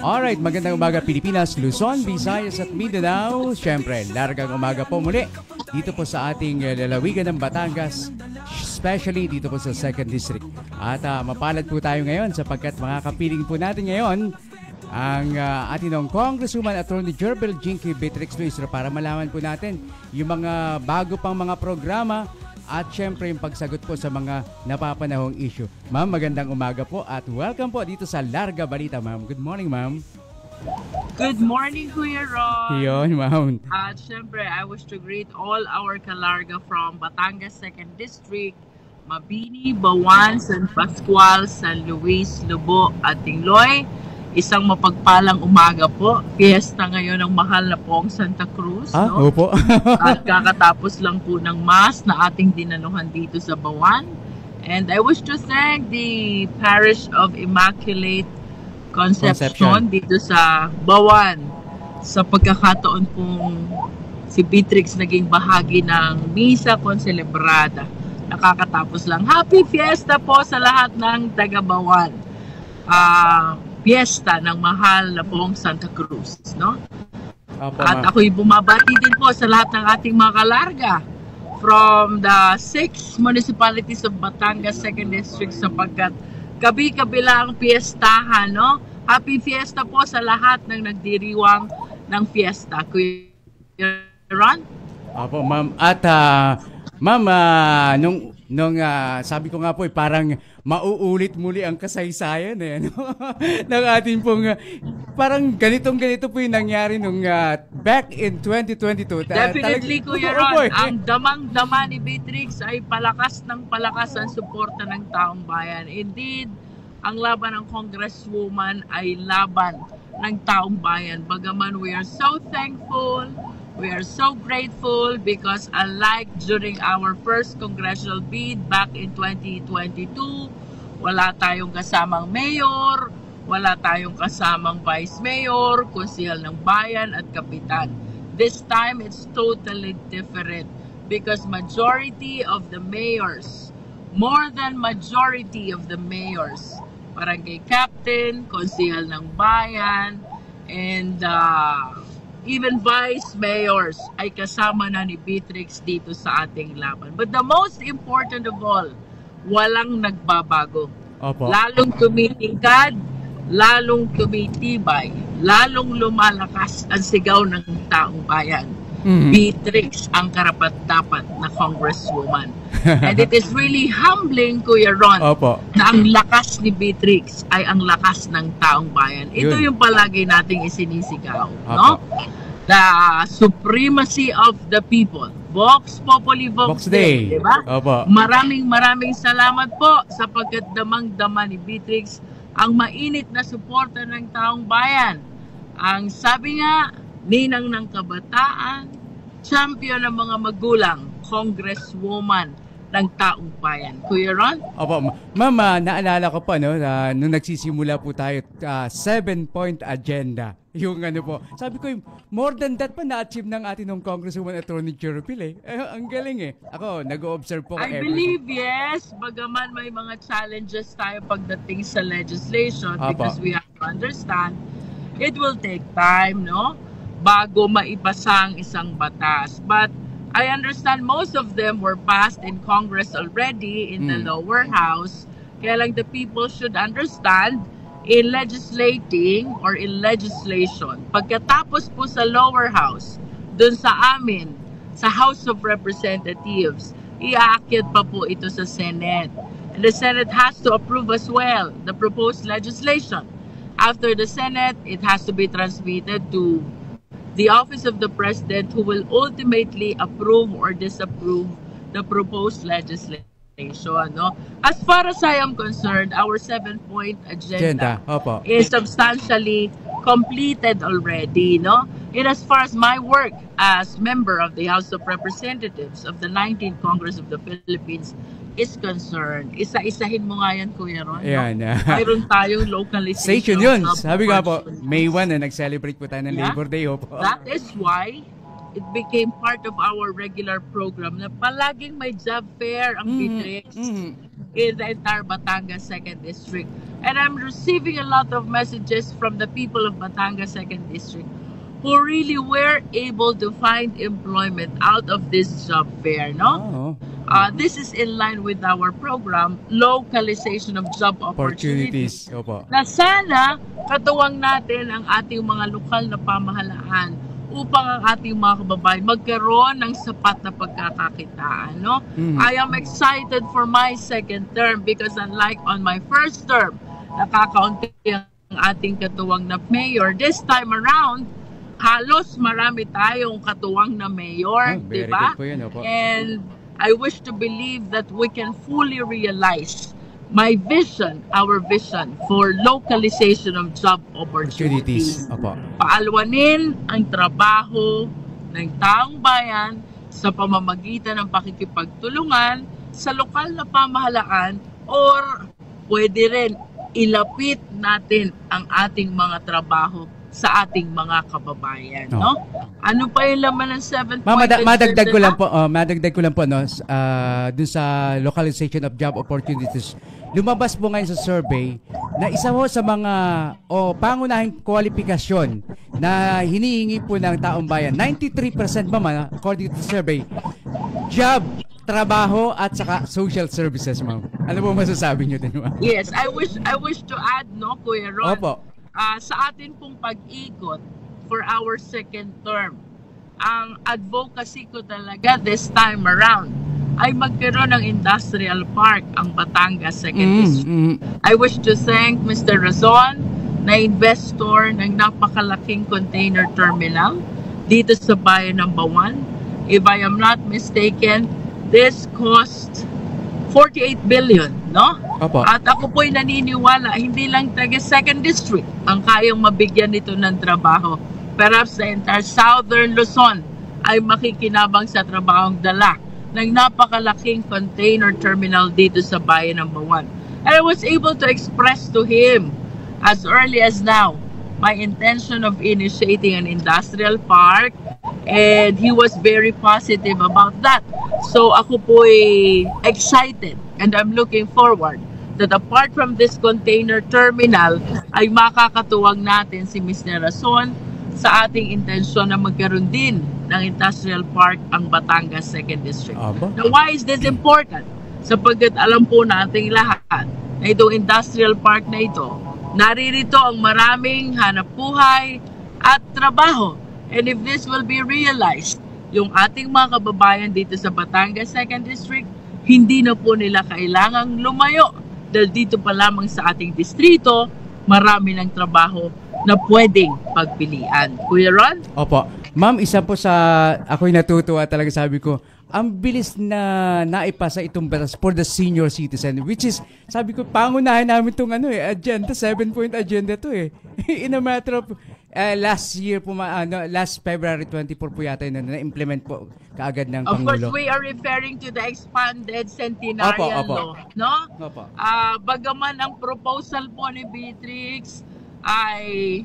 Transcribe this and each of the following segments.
Alright, magandang umaga Pilipinas, Luzon, Visayas at Mindanao. Siyempre, largang umaga po muli dito po sa ating lalawigan ng Batangas, especially dito po sa 2nd District. At mapalad po tayo ngayon sapagkat makakapiling po natin ngayon ang ating Congresswoman Attorney Jerbel Jinky Beatrix Luistro para malaman po natin yung mga bago pang mga programa at syempre yung pagsagot po sa mga napapanahong issue. Ma'am, magandang umaga po at welcome po dito sa Larga Balita, ma'am. Good morning, ma'am. Good morning, Kuya Ron. Yun, ma'am. At syempre, I wish to greet all our Kalarga from Batangas 2nd District, Mabini, Bawan, San Pascual, San Luis, Lubo at Tingloy. Isang mapagpalang umaga po. Fiesta ngayon ng mahal na pong Santa Cruz. No? Opo. At kakatapos lang po ng Mass na ating dinanuhan dito sa Bawan. And I wish to thank the Parish of Immaculate Conception dito sa Bawan sa pagkakataon pong si Beatrix naging bahagi ng Misa Concelebrada. Nakakatapos lang. Happy Fiesta po sa lahat ng taga-Bawan. Fiesta ng mahal na pong Santa Cruz, no? Opo, at ako'y bumabati din po sa lahat ng ating mga kalarga from the 6 municipalities of Batangas 2nd District sapagkat kabi-kabila ang fiestahan, no? Happy Fiesta po sa lahat ng nagdiriwang ng fiesta. Kuya Ron? Opo, ma'am. At ma'am, nung sabi ko nga po, parang mauulit muli ang kasaysayan no? ng ating pong parang ganito po yung nangyari nung back in 2022. Definitely, Kuya Ron, ang damang-dama ni Beatrix ay palakas ng palakas ang suporta ng taong bayan. Indeed, ang laban ng Congresswoman ay laban ng taong bayan. Bagaman we are so thankful, we are so grateful because unlike during our first congressional bid back in 2022, wala tayong kasamang mayor, wala tayong kasamang vice mayor, konsehal ng bayan at kapitan. This time, it's totally different because majority of the mayors, more than majority of the mayors, barangay captain, konsehal ng bayan, and even vice mayors ay kasama na ni Beatrix dito sa ating laban. But the most important of all, walang nagbabago. Opo. Lalong tumitingkad, lalong tumitibay, lalong lumalakas ang sigaw ng taong bayan. Beatrix ang karapat-dapat na Congresswoman. And it is really humbling, Kuya Ron, Opo. na ang lakas ni Beatrix ay ang lakas ng taong bayan. Ito yung palagi nating isinisigaw, no? The supremacy of the people. Vox Populi Vox Dei, di ba? Maraming salamat po sapagkat damang-dama ni Beatrix ang mainit na suporta ng taong bayan. Ang sabi nga, ninang ng kabataan, champion ng mga magulang, Congresswoman ng taong bayan. Kuya Ron? Opo, ma'am, naalala ko pa nung nagsisimula po tayo 7-point agenda. Yung po, sabi ko, more than that pa na-achieve ng ating Congresswoman Attorney Jerbel ang galing Ako, nag-o-observe po. I believe, yes, bagaman may mga challenges tayo pagdating sa legislation because we have to understand, it will take time, no? Bago maipasa ang isang batas. But I understand most of them were passed in Congress already in the lower house. Kaya lang the people should understand in legislating or in legislation. Pagkatapos po sa lower house, dun sa amin, sa House of Representatives, iaakyat pa po ito sa Senate. And the Senate has to approve as well the proposed legislation. After the Senate, it has to be transmitted to the Office of the President who will ultimately approve or disapprove the proposed legislation. No? As far as I am concerned, our 7-point agenda is substantially completed already. No? And as far as my work as member of the House of Representatives of the 19th Congress of the Philippines is concerned, isa-isahin mo nga yan, Kuya Ron. Yan. Mayroon tayong localization. Yun. Sabi nga po, May 1 na nag-celebrate po tayo ng Labor Day. That is why it became part of our regular program na palaging may job fair ang Beatrix in the entire Batangas 2nd District. And I'm receiving a lot of messages from the people of Batangas 2nd District who really were able to find employment out of this job fair, no? This is in line with our program, localization of job opportunities. Opo. Na sana katuwang natin ang ating mga lokal na pamahalaan upang ang ating mga kababayan magkaroon ng sapat na pagkakakitaan, no? I am excited for my second term because unlike on my first term, nakakaunti ang ating katuwang na mayor. This time around, halos marami tayong katuwang na mayor, di ba? And I wish to believe that we can fully realize my vision, our vision for localization of job opportunities. Paalwanin ang trabaho ng taong bayan sa pamamagitan ng pakikipagtulungan sa lokal na pamahalaan or pwede rin ilapit natin ang ating mga trabaho sa ating mga kababayan, no? Ano pa yung laman ng 7-point madagdag ko lang po no, dun sa localization of job opportunities. Lumabas po ngayon sa survey na isa ho sa mga pangunahing kwalifikasyon na hinihingi po ng taong bayan. 93% ma'am, according to the survey, job, trabaho at saka social services, ma'am. Ano po masasabi niyo din, ma'am? Yes, I wish to add, no, Kuya Ron. Opo. Sa atin pong pag-ikot for our second term, ang advocacy ko talaga this time around ay magkaroon ng industrial park ang Batangas 2nd District. I wish to thank Mr. Razon na investor ng napakalaking container terminal dito sa bayan ng Bawan. If I am not mistaken, this cost 48 billion, no? Opo. At ako po'y naniniwala, hindi lang taga 2nd District ang kayang mabigyan nito ng trabaho. Perhaps the entire Southern Luzon ay makikinabang sa trabahong dala ng napakalaking container terminal dito sa bayan ng Bawan. And I was able to express to him as early as now my intention of initiating an industrial park, and he was very positive about that. So ako po'y excited and I'm looking forward that apart from this container terminal ay makakatuwang natin si Mr. Razon sa ating intensyon na magkaroon din ng industrial park ang Batangas 2nd District. Now, why is this important? Sapagkat alam po nating lahat na itong industrial park na ito, naririto ang maraming hanapbuhay at trabaho. And if this will be realized, yung ating mga kababayan dito sa Batangas 2nd District, hindi na po nila kailangang lumayo. Dahil dito pa lamang sa ating distrito, marami ng trabaho na pwedeng pagpilian. Kuya Ron? Opo. Ma'am, isa po sa ako'y natutuwa talaga, sabi ko, ang bilis na naipasa itong batas for the senior citizen, which is, sabi ko, pangunahin namin itong agenda, 7-point agenda to eh. In a matter of, last year po, last February 24 po yata yun, na-implement po kaagad ng Pangulo. Of course, we are referring to the expanded centenarian law, no? Opo. Bagaman ang proposal po ni Beatrix ay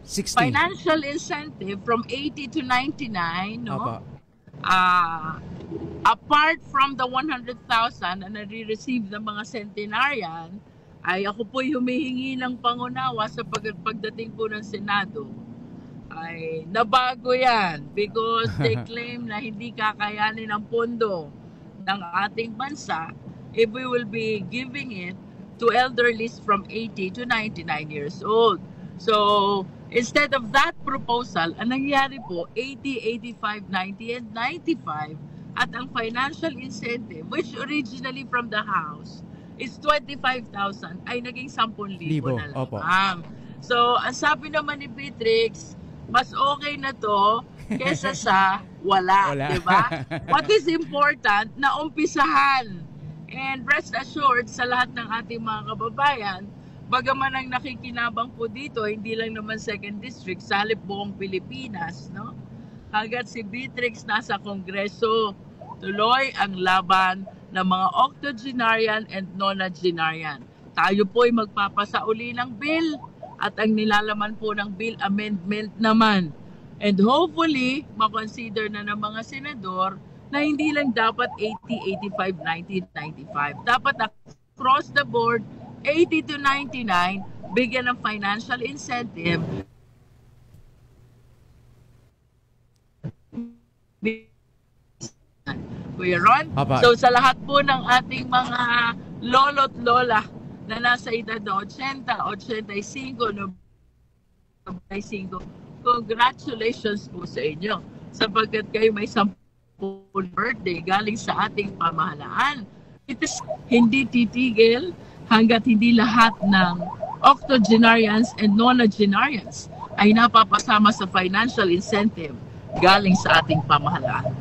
60. Financial incentive from 80 to 99, no? Opo. Apart from the 100,000 na nare-receive ng mga centenarian, ay ako po'y humihingi ng pangunawa sa pagdating po ng Senado. Ay nabago yan because they claim na hindi kakayanin ang pondo ng ating bansa if we will be giving it to elderlies from 80 to 99 years old. So, instead of that proposal, ang nangyari po, 80, 85, 90, and 95, at ang financial incentive, which originally from the House is 25,000, ay naging 10,000 na lang. Opo. So, ang sabi naman ni Beatrix, mas okay na to kesa sa wala. Diba? What is important, na umpisahan. And rest assured sa lahat ng ating mga kababayan, bagaman ang nakikinabang po dito, hindi lang naman 2nd District, sa halip buong Pilipinas, no? Hanggat si Beatrix nasa Kongreso, tuloy ang laban ng mga octogenarian and nonagenarian. Tayo po ay magpapasa uli ng bill at ang nilalaman po ng bill amendment naman And hopefully, makonsider na ng mga senador na hindi lang dapat 80, 85, 90, 95. Dapat across the board, 80 to 99, bigyan ng financial incentive. Kuya Ron? Aba. So sa lahat po ng ating mga lolo't lola na nasa edad na 80, 85, 95, congratulations po sa inyo sapagkat kayo may 10 birthday galing sa ating pamahalaan. It is hindi titigil hanggat hindi lahat ng octogenarians and nonagenarians ay napapasama sa financial incentive galing sa ating pamahalaan.